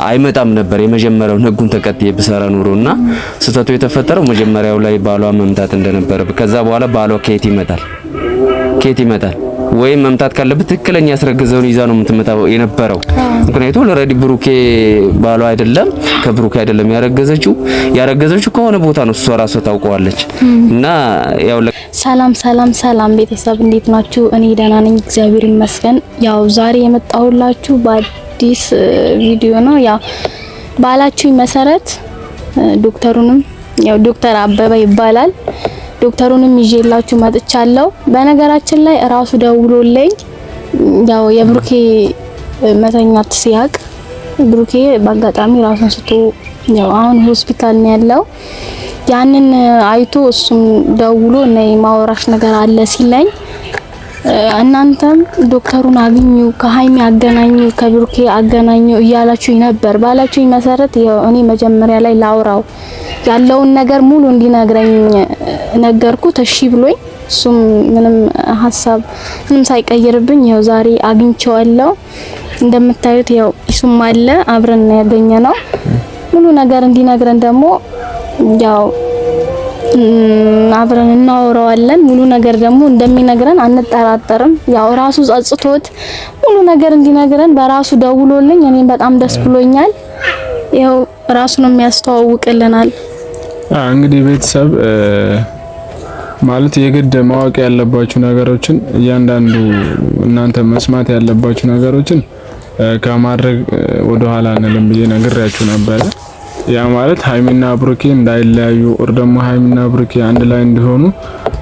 አይመጣም ነበር የመጀመሪያው ህጉን ተከትዬ ብሰራ ኑሮና ስተቱ የተፈጠረው መጀመሪያው ላይ ባሏ መምታት እንደነበረ ከዛ በኋላ ባሏ ከየት ይመጣል ወይም መምታት ካለበት ትክክለኛ ያስረገዘውን ይዛ ነው የምትመጣው የነበረው። ምክንያቱም ኦልሬዲ ብሩኬ ባሏ አይደለም ከብሩኬ አይደለም ያረገዘችው ከሆነ ቦታ ነው እሷ ራሷ ታውቀዋለች። እና ያው ሰላም ቤተሰብ እንዴት ናችሁ? እኔ ደህና ነኝ እግዚአብሔር ይመስገን። ያው ዛሬ የመጣሁላችሁ በአዲስ ቪዲዮ ነው። ያው ባላችሁ መሰረት ዶክተሩንም ያው ዶክተር አበበ ይባላል ዶክተሩንም ይዤላችሁ መጥቻለሁ። በነገራችን ላይ ራሱ ደውሎልኝ ያው የብሩኬ መተኛት ሲያቅ ብሩኬ በአጋጣሚ ራሱን ስቶ ያው አሁን ሆስፒታል ነው ያለው። ያንን አይቶ እሱም ደውሎ ነይ ማወራሽ ነገር አለ ሲለኝ እናንተም ዶክተሩን አግኙ፣ ከሃይሚ አገናኙ፣ ከብሩኬ አገናኙ እያላችሁ ነበር። ባላችሁ መሰረት ያው እኔ መጀመሪያ ላይ ላውራው ያለውን ነገር ሙሉ እንዲነግረኝ ነገርኩት። እሺ ብሎኝ እሱም ምንም ሐሳብ ሳይቀይርብኝ ያው ዛሬ አግኝቼዋለሁ። እንደምታዩት ያው እሱም አለ አብረን ያገኘነው ሙሉ ነገር እንዲነግረን ደግሞ ያው አብረን እናወራዋለን። ሙሉ ነገር ደግሞ እንደሚነግረን አንጠራጠርም። ያው ራሱ ጸጽቶት ሙሉ ነገር እንዲነግረን በራሱ ደውሎልኝ እኔም በጣም ደስ ብሎኛል። ያው ራሱ ነው የሚያስተዋውቅልናል። እንግዲህ ቤተሰብ ማለት የግድ ማወቅ ያለባችሁ ነገሮችን እያንዳንዱ እናንተ መስማት ያለባችሁ ነገሮችን ከማድረግ ወደ ኋላ አንልም ብዬ ነግሬያችሁ ነበር። ያ ማለት ሃይሚና ብሩኬ እንዳይለያዩ ወር ደግሞ ሃይሚና ብሩኬ አንድ ላይ እንዲሆኑ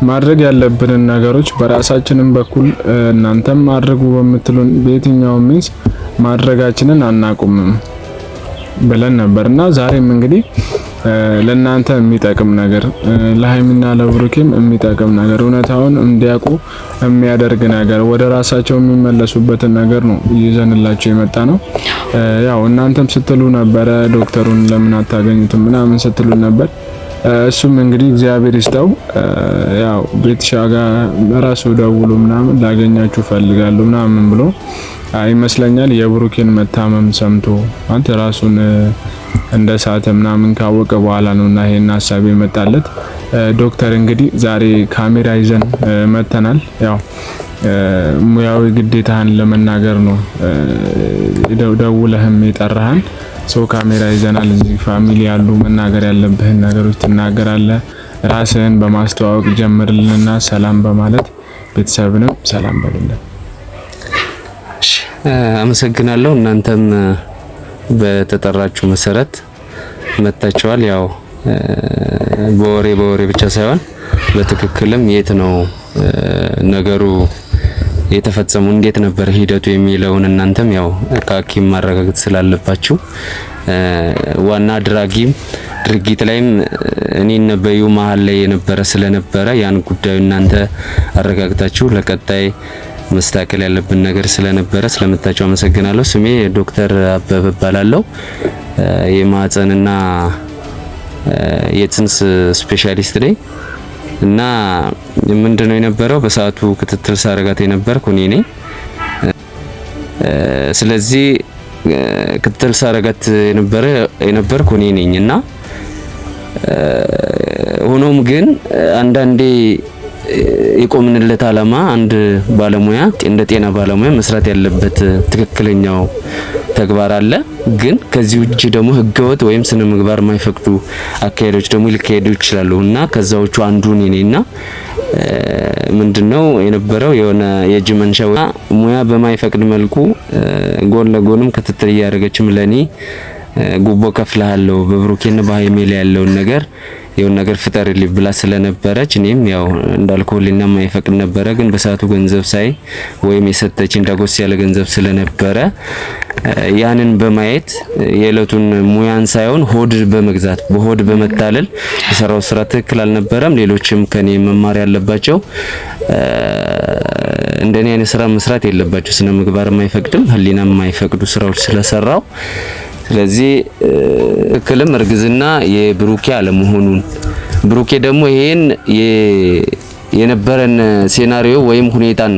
ማድረግ ያለብንን ነገሮች በራሳችንም በኩል እናንተም አድርጉ በምትሉን በየትኛው ሚንስ ማድረጋችንን አናቁምም ብለን ነበርና ዛሬም እንግዲህ ለናንተ የሚጠቅም ነገር ለሃይሚና ለብሩኬም የሚጠቅም ነገር እውነታውን እንዲያውቁ የሚያደርግ ነገር ወደ ራሳቸው የሚመለሱበትን ነገር ነው ይዘንላችሁ የመጣ ነው። ያው እናንተም ስትሉ ነበር ዶክተሩን ለምን አታገኙትም ምናምን ስትሉ ነበር። እሱም እንግዲህ እግዚአብሔር ይስጠው ያው ቤተሻጋ ራሱ ደውሎ ምናምን ላገኛችሁ ፈልጋለሁ ምናምን ብሎ ይመስለኛል የብሩኬን መታመም ሰምቶ አንተ ራሱን እንደ ሰዓት ምናምን ካወቀ በኋላ ነውና ይሄን ሐሳብ የመጣለት። ዶክተር እንግዲህ ዛሬ ካሜራ ይዘን መተናል። ያው ሙያዊ ግዴታህን ለመናገር ነው ደውለህም የጠራህን ሰው ካሜራ ይዘናል። እዚህ ፋሚሊ ያሉ መናገር ያለብህን ነገሮች ትናገራለህ። ራስህን በማስተዋወቅ ጀምርልንና ሰላም በማለት ቤተሰብንም ሰላም በልልን። አመሰግናለሁ። እናንተም በተጠራችሁ መሰረት መጣችኋል። ያው በወሬ ብቻ ሳይሆን በትክክልም የት ነው ነገሩ የተፈጸመው እንዴት ነበር ሂደቱ የሚለውን እናንተም ያው ከሐኪም ማረጋገጥ ስላለባችሁ ዋና ድርጊት ላይም እኔና በዩ መሃል ላይ የነበረ ስለነበረ ያን ጉዳዩ እናንተ አረጋግጣችሁ ለቀጣይ መስተካከል ያለብን ነገር ስለነበረ ስለመጣችሁ አመሰግናለሁ። ስሜ ዶክተር አበበ እባላለሁ። የማህፀንና የጽንስ ስፔሻሊስት ነኝ እና ምንድነው የነበረው በሰዓቱ ክትትል ሳረጋት የነበርኩ እኔ ነኝ። ስለዚህ ክትትል ሳረጋት የነበርኩ እኔ ነኝ እና ሆኖም ግን አንዳንዴ የቆምንለት ዓላማ አንድ ባለሙያ እንደ ጤና ባለሙያ መስራት ያለበት ትክክለኛው ተግባር አለ። ግን ከዚህ ውጪ ደግሞ ህገወጥ ወይም ስነ ምግባር የማይፈቅዱ አካሄዶች ደግሞ ሊካሄዱ ይችላሉ እና ከዛዎቹ አንዱ ነኝና ምንድነው የነበረው የሆነ የእጅ መንሻ ሙያ በማይፈቅድ መልኩ ጎን ለጎንም ክትትል እያደረገችም ለኔ ጉቦ ከፍላለሁ በብሩኬና በሃይሜ ላይ ያለውን ነገር የሆነ ነገር ፍጠርልኝ ብላ ስለነበረች እኔም ያው እንዳልኩልና ማይፈቅድ ነበረ። ግን በሰዓቱ ገንዘብ ሳይ ወይም የሰጠችኝ ዳጎስ ያለ ገንዘብ ስለነበረ ያንን በማየት የዕለቱን ሙያን ሳይሆን ሆድ በመግዛት በሆድ በመታለል የሰራው ስራ ትክክል አልነበረም። ሌሎችም ከኔ መማር ያለባቸው እንደኔ አይነት ስራ መስራት የለባቸው። ስነ ምግባር የማይፈቅድም ህሊና የማይፈቅዱ ስራዎች ስለሰራው ስለዚህ ክልም እርግዝና የብሩኬ አለመሆኑን ብሩኬ ደግሞ ይሄን የነበረን ሴናሪዮ ወይም ሁኔታን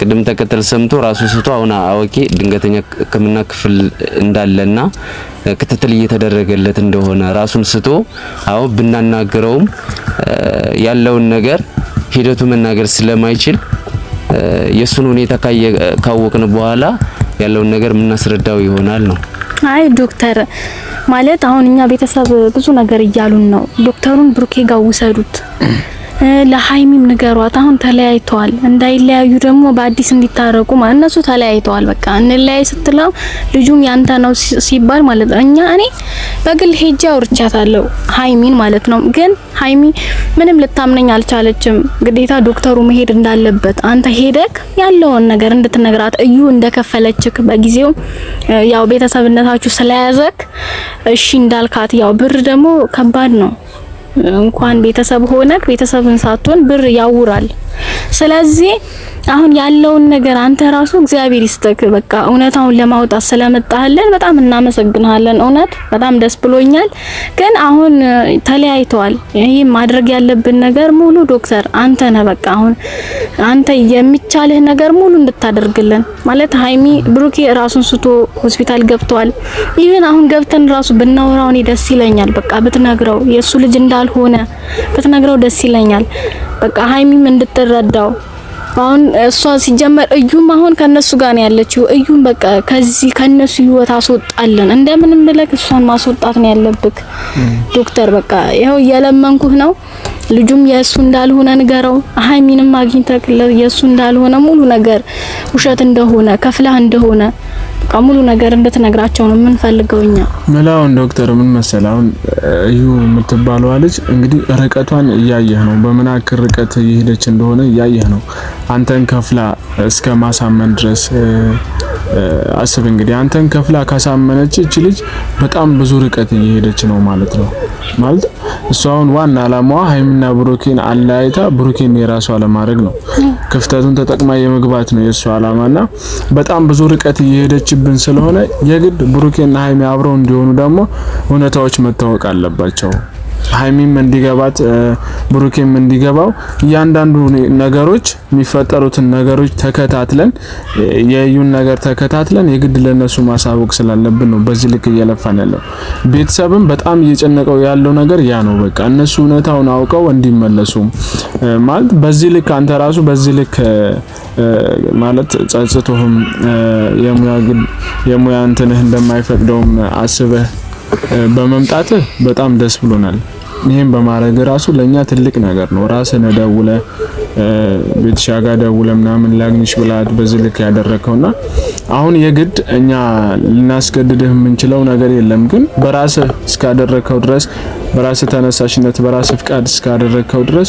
ቅድም ተከተል ሰምቶ ራሱ ስቶ አሁን አዋቂ ድንገተኛ ሕክምና ክፍል እንዳለና ክትትል እየተደረገለት እንደሆነ ራሱን ስቶ አው ብናናገረውም ያለውን ነገር ሂደቱ መናገር ስለማይችል የሱን ሁኔታ ካወቅን በኋላ ያለውን ነገር ምናስረዳው ይሆናል ነው። አይ ዶክተር ማለት አሁን እኛ ቤተሰብ ብዙ ነገር እያሉን ነው። ዶክተሩን ብሩኬ ጋር ውሰዱት፣ ለሃይሚም ንገሯት። አሁን ተለያይተዋል፣ እንዳይለያዩ ደግሞ በአዲስ እንዲታረቁ ማለት እነሱ ተለያይተዋል። በቃ እንለያይ ስትለው ልጁም ያንተ ነው ሲባል ማለት ነው። እኔ በግል ሄጄ አውርቻታለሁ ሃይሚን ማለት ነው። ግን ሃይሚ ምንም ልታምነኝ አልቻለችም። ግዴታ ዶክተሩ መሄድ እንዳለበት አንተ ሄደክ ያለውን ነገር እንድትነግራት እዩ እንደከፈለችክ በጊዜው ያው ቤተሰብነታችሁ ስለያዘክ እሺ እንዳልካት ያው ብር ደግሞ ከባድ ነው። እንኳን ቤተሰብ ሆነክ ቤተሰብን ሳትሆን ብር ያውራል። ስለዚህ አሁን ያለውን ነገር አንተ ራሱ እግዚአብሔር ይስጥክ። በቃ እውነታውን ለማውጣት ስለመጣህልን በጣም እናመሰግናለን። እውነት በጣም ደስ ብሎኛል። ግን አሁን ተለያይተዋል። ይሄ ማድረግ ያለብን ነገር ሙሉ ዶክተር አንተ ነህ። በቃ አሁን አንተ የሚቻልህ ነገር ሙሉ እንድታደርግልን ማለት ሃይሚ ብሩኬ ራሱን ስቶ ሆስፒታል ገብቷል። ይሄን አሁን ገብተን ራሱ ብናወራው እኔ ደስ ይለኛል። በቃ ብትነግረው የሱ ልጅ እንዳልሆነ ብትነግረው ደስ ይለኛል። በቃ ሃይሚም እንድትረዳው አሁን እሷ ሲጀመር እዩም አሁን ከነሱ ጋር ነው ያለችው። እዩም በቃ ከዚህ ከነሱ ህይወት አስወጣለን እንደምንም ብለክ እሷን ማስወጣት ነው ያለብክ ዶክተር። በቃ ይሄው እየለመንኩህ ነው። ልጁም የሱ እንዳልሆነ ንገረው። ሃይሚንም አግኝተክ የሱ እንዳልሆነ ሙሉ ነገር ውሸት እንደሆነ ከፍላህ እንደሆነ በቃ ሙሉ ነገር እንድትነግራቸው ነው የምንፈልገው እኛ። መላውን ዶክተር ምን መሰለህ አሁን እዩ የምትባለው ልጅ እንግዲህ ርቀቷን እያየህ ነው። በምን አክል ርቀት እየሄደች እንደሆነ እያየህ ነው። አንተን ከፍላ እስከ ማሳመን ድረስ አስብ። እንግዲህ አንተን ከፍላ ካሳመነች እቺ ልጅ በጣም ብዙ ርቀት እየሄደች ነው ማለት ነው። ማለት እሷ አሁን ዋና አላማዋ ሃይሚና ብሩኬን አላይታ ብሩኬን የራሷ ለማድረግ ነው። ክፍተቱን ተጠቅማ የመግባት ነው የሷ አላማና በጣም ብዙ ርቀት እየሄደችብን ስለሆነ የግድ ብሩኬና ሃይሚ አብረው እንዲሆኑ ደግሞ እውነታዎች መታወቅ አለባቸው። ሃይሚም እንዲገባት ብሩኬም እንዲገባው እያንዳንዱ ነገሮች የሚፈጠሩትን ነገሮች ተከታትለን የዩን ነገር ተከታትለን የግድ ለነሱ ማሳወቅ ስላለብን ነው በዚህ ልክ እየለፋን ያለው። ቤተሰብም በጣም እየጨነቀው ያለው ነገር ያ ነው። በቃ እነሱ እውነታውን አውቀው እንዲመለሱ ማለት በዚህ ልክ አንተ ራሱ በዚህ ልክ ማለት ጸጽቶህም የሙያ እንትንህ እንደማይፈቅደውም አስበህ በመምጣት በጣም ደስ ብሎናል። ይሄን በማድረግ ራሱ ለኛ ትልቅ ነገር ነው። ራስን ደውለ ቤተሻጋ ደውለ ምናምን ላግኝሽ ብላት በዚህ ልክ ያደረከውና አሁን የግድ እኛ ልናስገድድህ የምንችለው ነገር የለም። ግን በራስህ እስካደረከው ድረስ በራስህ ተነሳሽነት በራስህ ፍቃድ እስካደረከው ድረስ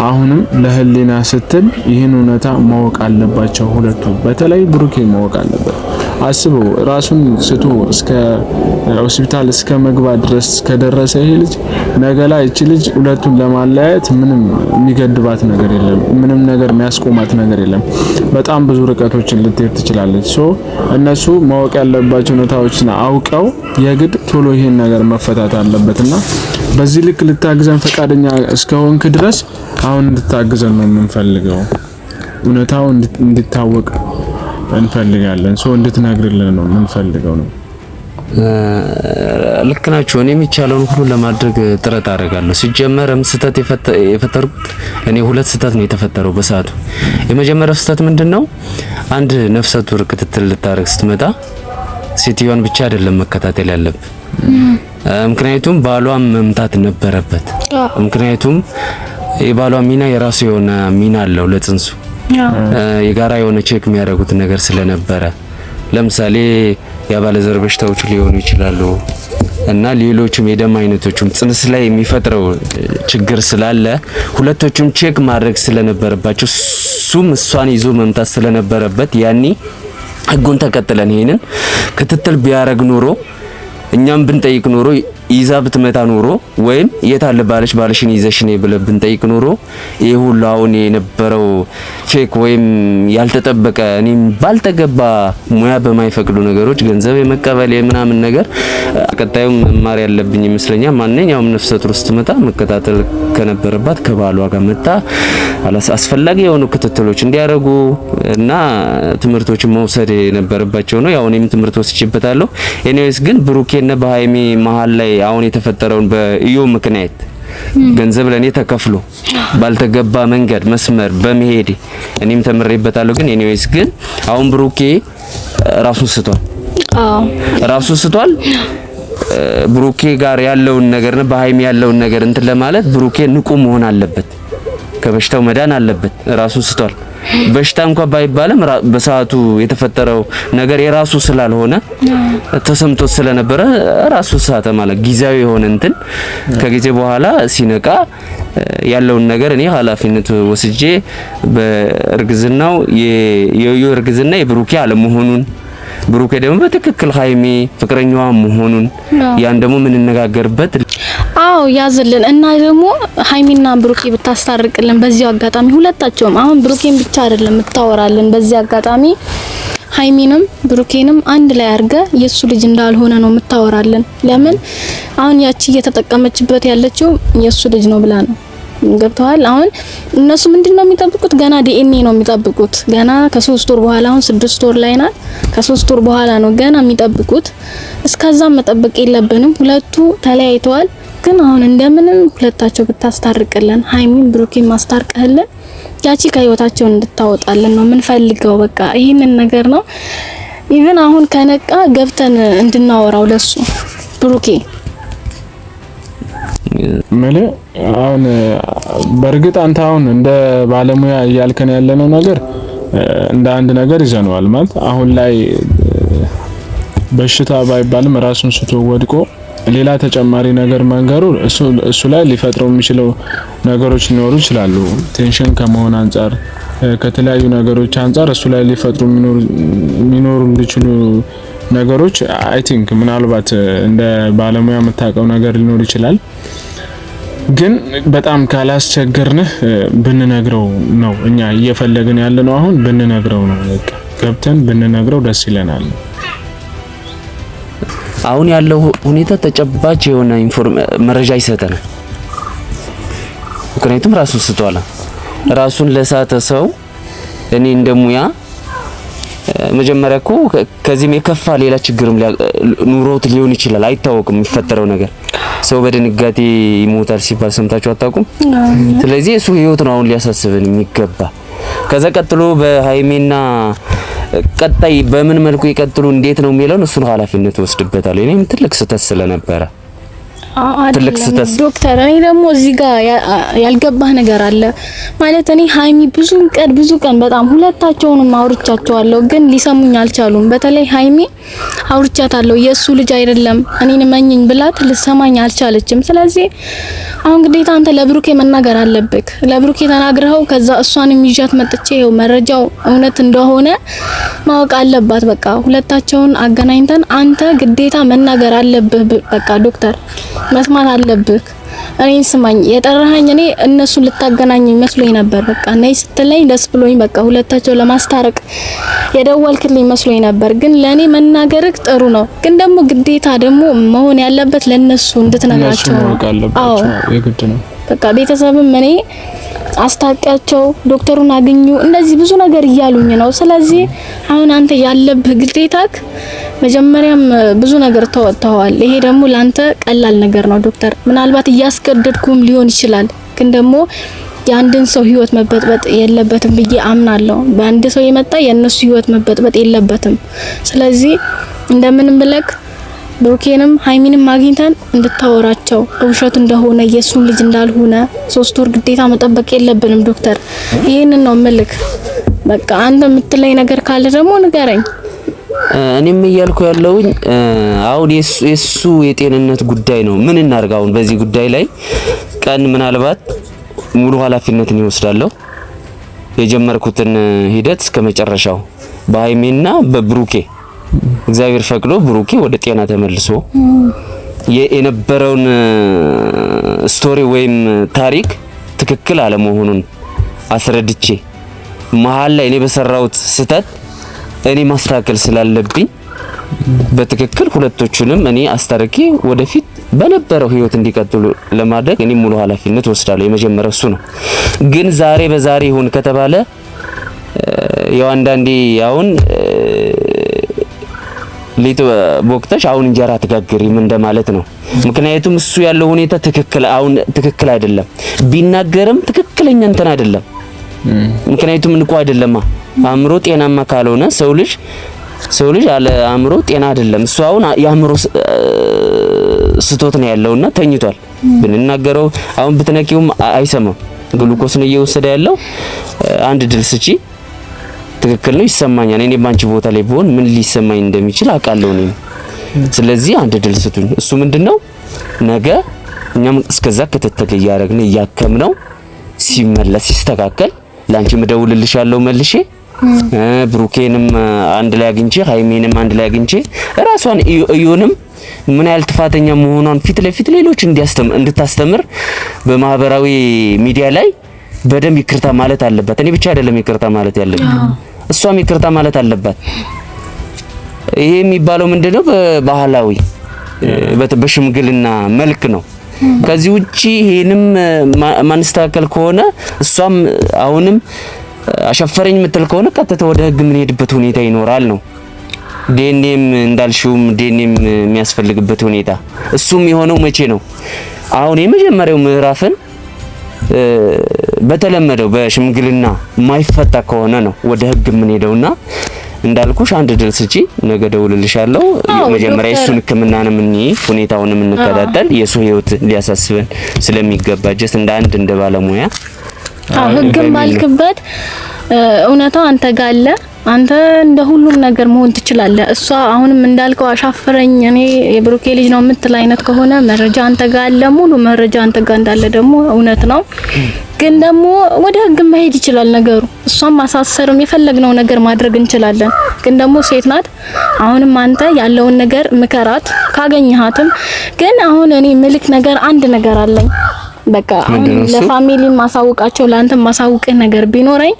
አሁንም ለህሊና ስትል ይህን እውነታ ማወቅ አለባቸው ሁለቱ። በተለይ ብሩኬ ማወቅ አለበት። አስበው ራሱን ስቶ እስከ ሆስፒታል እስከ መግባት ድረስ ከደረሰ ይሄ ልጅ ነገ ላይ እቺ ልጅ ሁለቱን ለማለያየት ምንም የሚገድባት ነገር የለም። ምንም ነገር የሚያስቆማት ነገር የለም። በጣም ብዙ ርቀቶችን ልትሄድ ትችላለች። ሶ እነሱ ማወቅ ያለባቸው ሁኔታዎችን አውቀው የግድ ቶሎ ይሄን ነገር መፈታት አለበትና በዚህ ልክ ልታግዘን ፈቃደኛ እስከሆንክ ድረስ አሁን እንድታግዘን ነው የምንፈልገው። እውነታው እንድታወቅ እንፈልጋለን። ሶ እንድትነግርልን ነው የምንፈልገው ነው። ልክ ናችሁ። እኔ የሚቻለውን ሁሉ ለማድረግ ጥረት አደርጋለሁ። ሲጀመርም ስህተት የፈጠርኩት እኔ ሁለት ስህተት ነው የተፈጠረው በሰዓቱ። የመጀመሪያው ስህተት ምንድነው? አንድ ነፍሰ ጡር ክትትል ልታረግ ስትመጣ ሴትዮዋን ብቻ አይደለም መከታተል ያለብን። ምክንያቱም ባሏን መምታት ነበረበት። ምክንያቱም የባሏ ሚና የራሱ የሆነ ሚና አለው ለጽንሱ የጋራ የሆነ ቼክ የሚያደርጉት ነገር ስለነበረ ለምሳሌ የአባለዘር በሽታዎች ሊሆኑ ይችላሉ እና ሌሎችም የደም አይነቶችም ጽንስ ላይ የሚፈጥረው ችግር ስላለ ሁለቶቹም ቼክ ማድረግ ስለነበረባቸው እሷን ይዞ መምታት ስለነበረበት ያኔ ህጉን ተከትለን ይሄንን ክትትል ቢያረግ ኖሮ እኛም ብንጠይቅ ኖሮ ይዛ ብትመታ ኖሮ ወይም የታለ ባልሽን ይዘሽ ነይ ብለን ብንጠይቅ ኖሮ ይሄ ሁሉ አሁን የነበረው ፌክ ወይም ያልተጠበቀ እኔም ባልተገባ ሙያ በማይፈቅዱ ነገሮች ገንዘብ የመቀበል የምናምን ነገር ቀጣዩም መማር ያለብኝ ይመስለኛል። ማንኛውም ነፍሰ ጡር ስትመጣ መከታተል ከነበረባት ከባሏ ጋር መጣ አስፈላጊ የሆኑ ክትትሎች እንዲያደርጉ እና ትምህርቶችን መውሰድ የነበረባቸው ነው። ያው እኔም ትምህርት ወስጄበታለሁ። ኤኒዌይስ ግን ብሩኬና በሃይሚ መሀል ላይ አሁን የተፈጠረውን በኢዮ ምክንያት ገንዘብ ለኔ ተከፍሎ ባልተገባ መንገድ መስመር በመሄድ እኔም ተምሬበታለሁ። ግን ኤኒዌይስ ግን አሁን ብሩኬ ራሱን ስቷል። ብሩኬ ጋር ያለውን ነገርና በሃይሚ ያለውን ነገር እንትን ለማለት ብሩኬ ንቁ መሆን አለበት። ከበሽታው መዳን አለበት። ራሱን ስቷል። በሽታ እንኳን ባይባልም በሰዓቱ የተፈጠረው ነገር የራሱ ስላልሆነ ተሰምቶት ስለነበረ ራሱ ሳተ ማለት ጊዜያዊ የሆነ እንትን ከጊዜ በኋላ ሲነቃ ያለውን ነገር እኔ ኃላፊነት ወስጄ በእርግዝናው የእርግዝና የብሩኬ አለመሆኑን ብሩኬ ደግሞ በትክክል ሃይሚ ፍቅረኛዋ መሆኑን ያን ደግሞ ምን እንነጋገርበት ያዝልን እና ደግሞ ሃይሚና ብሩኬ ብታስታርቅልን በዚህ አጋጣሚ ሁለታቸውም አሁን ብሩኬን ብቻ አይደለም ምታወራልን በዚህ አጋጣሚ ሃይሚንም ብሩኬንም አንድ ላይ አርገ የሱ ልጅ እንዳልሆነ ነው ምታወራልን። ለምን አሁን ያቺ እየተጠቀመችበት ያለችው የሱ ልጅ ነው ብላ ነው። ገብተዋል። አሁን እነሱ ምንድነው የሚጠብቁት? ገና ዲኤንኤ ነው የሚጠብቁት። ገና ከ3 ወር በኋላ አሁን 6 ወር ላይ ናት። ከ3 ወር በኋላ ነው ገና የሚጠብቁት። እስከዛም መጠበቅ የለብንም። ሁለቱ ተለያይተዋል። ግን አሁን እንደምንም ሁለታቸው ብታስታርቅልን ሃይሚን ብሩኬን ማስታርቀህልን ያቺ ከህይወታቸው እንድታወጣልን ነው ምን ፈልገው። በቃ ይሄንን ነገር ነው ኢቭን አሁን ከነቃ ገብተን እንድናወራው ለሱ ብሩኬ ማለት አሁን በርግጥ አንተ አሁን እንደ ባለሙያ እያልከን ያለነው ነገር እንደ አንድ ነገር ይዘነዋል ማለት አሁን ላይ በሽታ ባይባልም ራሱን ስቶ ወድቆ ሌላ ተጨማሪ ነገር መንገሩ እሱ ላይ ሊፈጥረው የሚችለው ነገሮች ሊኖሩ ይችላሉ። ቴንሽን ከመሆን አንፃር ከተለያዩ ነገሮች አንፃር እሱ ላይ ሊፈጥሩ የሚኖሩ ሊችሉ ነገሮች አይ ቲንክ ምናልባት እንደ ባለሙያ የምታውቀው ነገር ሊኖር ይችላል። ግን በጣም ካላስቸገርንህ ብንነግረው ነው እኛ እየፈለግን ያለነው አሁን ብንነግረው ነው በቃ ገብተን ብንነግረው ደስ ይለናል። አሁን ያለው ሁኔታ ተጨባጭ የሆነ መረጃ ይሰጠናል። ምክንያቱም ራሱን ስቷል። ራሱን ለሳተ ሰው እኔ እንደሙያ መጀመሪያ እኮ ከዚህም የከፋ ሌላ ችግርም ኑሮት ሊሆን ይችላል። አይታወቅም የሚፈጠረው ነገር። ሰው በድንጋጤ ይሞታል ሲባል ሰምታችሁ አታውቁም? ስለዚህ እሱ ህይወት ነው አሁን ሊያሳስበን የሚገባ። ከዛ ቀጥሎ በሃይሜና ቀጣይ በምን መልኩ ይቀጥሉ እንዴት ነው የሚለውን እሱን ኃላፊነት ወስድበታል። እኔም ትልቅ ስህተት ስለነበረ ትልቅ ስህተት ዶክተር እኔ ደግሞ እዚህ ጋር ያልገባህ ነገር አለ ማለት እኔ ሃይሚ ብዙ ቀን በጣም ሁለታቸውንም አውርቻቸዋለሁ ግን ሊሰሙኝ አልቻሉም። በተለይ ሃይሚ አውርቻታለሁ የሱ ልጅ አይደለም እኔን መኝኝ ብላት ልሰማኝ አልቻለችም። ስለዚህ አሁን ግዴታ አንተ ለብሩኬ መናገር አለብክ። ለብሩኬ ተናግረው ከዛ እሷንም ይዣት መጥቼ ይኸው መረጃው እውነት እንደሆነ ማወቅ አለባት። በቃ ሁለታቸውን አገናኝተን አንተ ግዴታ መናገር አለብህ። በቃ ዶክተር መስማት አለብህ። እኔን ስማኝ የጠራኸኝ እኔ እነሱን ልታገናኝ መስሎኝ ነበር። በቃ ነይ ስትለኝ ደስ ብሎኝ በቃ ሁለታቸው ለማስታረቅ የደወልክልኝ መስሎኝ ነበር። ግን ለኔ መናገርክ ጥሩ ነው። ግን ደግሞ ግዴታ ደግሞ መሆን ያለበት ለነሱ እንድትነግራቸው ነው። አዎ የግድ ነው። በቃ ቤተሰብም እኔ አስታውቂያቸው ዶክተሩን አግኙ እንደዚህ ብዙ ነገር እያሉኝ ነው። ስለዚህ አሁን አንተ ያለብህ ግዴታክ መጀመሪያም ብዙ ነገር ተወጥተዋል። ይሄ ደግሞ ላንተ ቀላል ነገር ነው ዶክተር። ምናልባት እያስገደድኩም ሊሆን ይችላል። ግን ደግሞ የአንድን ሰው ህይወት መበጥበጥ የለበትም ብዬ አምናለሁ። በአንድ ሰው የመጣ የነሱ ህይወት መበጥበጥ የለበትም። ስለዚህ እንደምንም ብለክ ብሩኬንም ሃይሚንም ማግኝተን እንድታወራቸው ውሸት እንደሆነ የሱን ልጅ እንዳልሆነ 3 ወር ግዴታ መጠበቅ የለብንም ዶክተር። ይሄንን ነው መልክ። በቃ አንተ የምትለኝ ነገር ካለ ደግሞ ንገረኝ። እኔም እያልኩ ያለውኝ አሁን የሱ የጤንነት ጉዳይ ነው። ምን እናርጋ? አሁን በዚህ ጉዳይ ላይ ቀን ምናልባት ሙሉ ኃላፊነትን ይወስዳለሁ። የጀመርኩትን ሂደት እስከ መጨረሻው በሃይሜና በብሩኬ እግዚአብሔር ፈቅዶ ብሩኬ ወደ ጤና ተመልሶ የነበረውን ስቶሪ ወይም ታሪክ ትክክል አለመሆኑን አስረድቼ መሀል ላይ እኔ በሰራሁት ስህተት እኔ ማስተካከል ስላለብኝ በትክክል ሁለቶቹንም እኔ አስታርቄ ወደፊት በነበረው ህይወት እንዲቀጥሉ ለማድረግ እኔ ሙሉ ኃላፊነት ወስዳለሁ። የመጀመሪያው እሱ ነው። ግን ዛሬ በዛሬ ይሁን ከተባለ ያው አንዳንዴ አሁን ሊጥ ቦክተሽ አሁን እንጀራ ትጋግሪም እንደማለት ነው። ምክንያቱም እሱ ያለው ሁኔታ ትክክል አይደለም። ቢናገርም ትክክለኛ እንትን አይደለም። ምክንያቱም እንኳን አይደለማ አእምሮ ጤናማ ካልሆነ ሰው ልጅ አለ አእምሮ ጤና አይደለም። እሱ አሁን የአእምሮ ስቶት ነው ያለውና ተኝቷል። ብንናገረው አሁን ብትነቂውም አይሰማም። ግሉኮስ ነው እየወሰደ ያለው። አንድ ድል ስጪ ትክክል ነው ይሰማኛል። እኔ ባንቺ ቦታ ላይ ብሆን ምን ሊሰማኝ እንደሚችል አውቃለሁ እኔ። ስለዚህ አንድ ድል ስጡኝ። እሱ ምንድነው ነገ እኛም እስከዛ ከተተገ ያረግነ ያከምነው ሲመለስ ሲስተካከል ላንቺ መደውልልሻለሁ መልሼ ብሩኬንም አንድ ላይ አግኝቼ ሃይሜንም አንድ ላይ አግኝቼ ራሷን እዩንም ምን ያህል ጥፋተኛ መሆኗን ፊት ለፊት ሌሎች እንድታስተምር በማህበራዊ ሚዲያ ላይ በደንብ ይቅርታ ማለት አለባት። እኔ ብቻ አይደለም ይቅርታ ማለት ያለብኝ እሷም ይቅርታ ማለት አለባት። ይሄ የሚባለው ምንድነው በባህላዊ በሽምግልና መልክ ነው። ከዚህ ውጪ ይሄንም ማንስተካከል ከሆነ እሷም አሁንም አሻፈረኝ ምትል ከሆነ ቀጥታ ወደ ህግ ምን ሄድበት ሁኔታ ይኖራል ነው። ዲኤንኤም እንዳልሽውም ዲኤንኤም የሚያስፈልግበት ሁኔታ እሱም የሆነው መቼ ነው? አሁን የመጀመሪያው ምዕራፍን በተለመደው በሽምግልና ማይፈታ ከሆነ ነው ወደ ህግ ምን ሄደውና እንዳልኩሽ አንድ ድል ስጪ ነገ ደውልልሻለሁ። መጀመሪያ እሱን ህክምናንም ሁኔታውንም እንከታተል። የሱ ህይወት ሊያሳስበን ስለሚገባ ጀስት እንደ ባለሙያ ህግም ባልክበት እውነታው አንተ ጋለ አንተ እንደ ሁሉም ነገር መሆን ትችላለህ። እሷ አሁንም እንዳልከው አሻፈረኝ እኔ የብሩኬ ልጅ ነው የምትል አይነት ከሆነ መረጃ አንተ ጋለ ሙሉ መረጃ አንተ ጋር እንዳለ ደግሞ እውነት ነው። ግን ደግሞ ወደ ህግ መሄድ ይችላል ነገሩ። እሷም ማሳሰርም የፈለግነው ነገር ማድረግ እንችላለን። ግን ደግሞ ሴት ናት። አሁንም አንተ ያለውን ነገር ምከራት ካገኘሃትም። ግን አሁን እኔ ምልክ ነገር አንድ ነገር አለኝ። በቃ አሁን ለፋሚሊ ማሳውቃቸው ለአንተ ማሳውቅህ ነገር ቢኖረኝ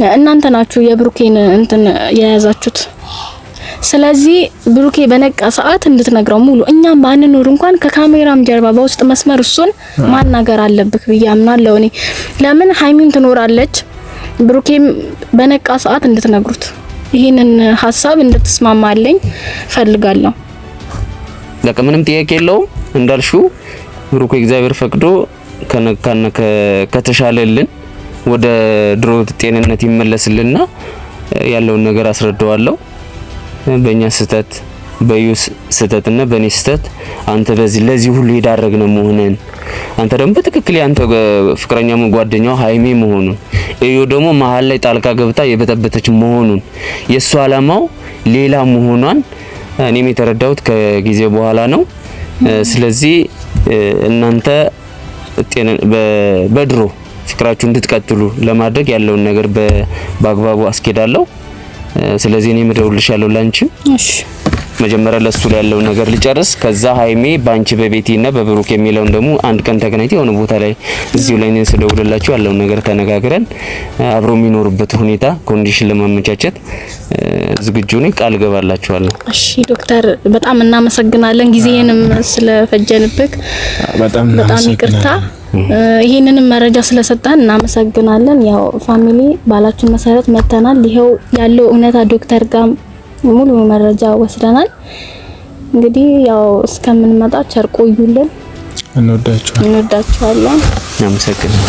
እናንተ ናችሁ የብሩኬን እንትን የያዛችሁት። ስለዚህ ብሩኬ በነቃ ሰዓት እንድትነግረው ሙሉ እኛም ባንኖር እንኳን ከካሜራም ጀርባ በውስጥ መስመር እሱን ማናገር አለብክ ብዬ አምናለሁ። እኔ ለምን ሃይሚም ትኖራለች ብሩኬም በነቃ ሰዓት እንድትነግሩት ይሄንን ሐሳብ እንድትስማማለኝ ፈልጋለሁ። ለካ ምንም ጥያቄ የለውም እንዳልሽው ብሩኬ እግዚአብሔር ፈቅዶ ከነካና ከተሻለልን ወደ ድሮ ጤንነት ይመለስልና ያለውን ነገር አስረዳዋለሁ። በእኛ ስህተት በዩስ ስህተትና በኔ ስህተት አንተ ለዚህ ሁሉ የዳረግነው መሆንን አንተ ደግሞ በትክክል ያንተ ፍቅረኛም ጓደኛው ሃይሜ መሆኑን እዩ ደግሞ መሀል ላይ ጣልቃ ገብታ የበተበተች መሆኑን የሷ አላማው ሌላ መሆኗን እኔም የተረዳሁት ከጊዜ በኋላ ነው። ስለዚህ እናንተ በድሮ ፍቅራችሁ እንድትቀጥሉ ለማድረግ ያለውን ነገር በአግባቡ አስኬዳለሁ። ስለዚህ እኔ መደውልልሻለሁ ላንቺ። እሺ መጀመሪያ ለሱ ላይ ያለው ነገር ልጨርስ። ከዛ ሃይሜ ባንቺ በቤቲና በብሩክ የሚለውን ደግሞ አንድ ቀን ተገናኝተን የሆነ ቦታ ላይ እዚሁ ላይ ነን ስደውልላችሁ ያለውን ነገር ተነጋግረን አብሮ የሚኖርበት ሁኔታ ኮንዲሽን ለማመቻቸት ዝግጁ ነኝ፣ ቃል ገባላችኋለሁ። እሺ ዶክተር በጣም እናመሰግናለን ጊዜንም ስለፈጀንብክ በጣም ይቅርታ። ይሄንንም መረጃ ስለሰጣን እናመሰግናለን። ያው ፋሚሊ ባላችን መሰረት መተናል። ይሄው ያለው እውነታ ዶክተር ጋር ሙሉ መረጃ ወስደናል። እንግዲህ ያው እስከምንመጣ ቸር ቆዩልን። እንወዳችኋለን። እናመሰግናለን።